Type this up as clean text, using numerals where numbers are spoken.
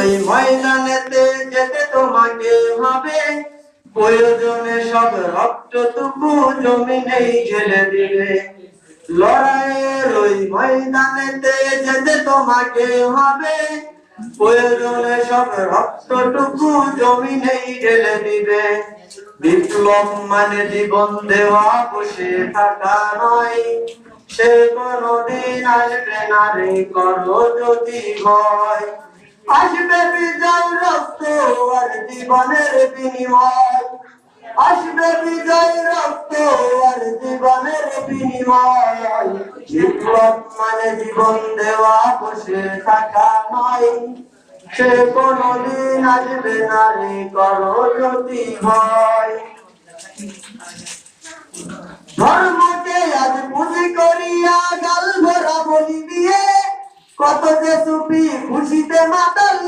ওই ময়দানেতে যেতে তোমাকে হবে, প্রয়োজনে সব রক্তটুকু জমিনেই ঢেলে দিবে। লড়াইয়ের ওই ময়দানেতে যেতে তোমাকে হবে, প্রয়োজনে সব রক্তটুকু জমিনেই ঢেলে দিবে। বিপ্লব মানে জীবন দেওয়া, বসে থাকা নয়, সে কোনদিন আসবে না রে, করো যদি ভয়। আসবে বিজয়, রক্ত আর জীবনের বিনিময়, আসবে বিজয়, রক্ত আর জীবনের বিনিময়। বিপ্লব মানে জীবন দেওয়া, বসে থাকা নয়, সে কোনদিন আসবে না রে, করো যদি ভয়। ধর্মকে আজ পুঁজি করিয়া গাল ভরা বলি দিয়ে, কত যে সুফি খুশিতে মাতাল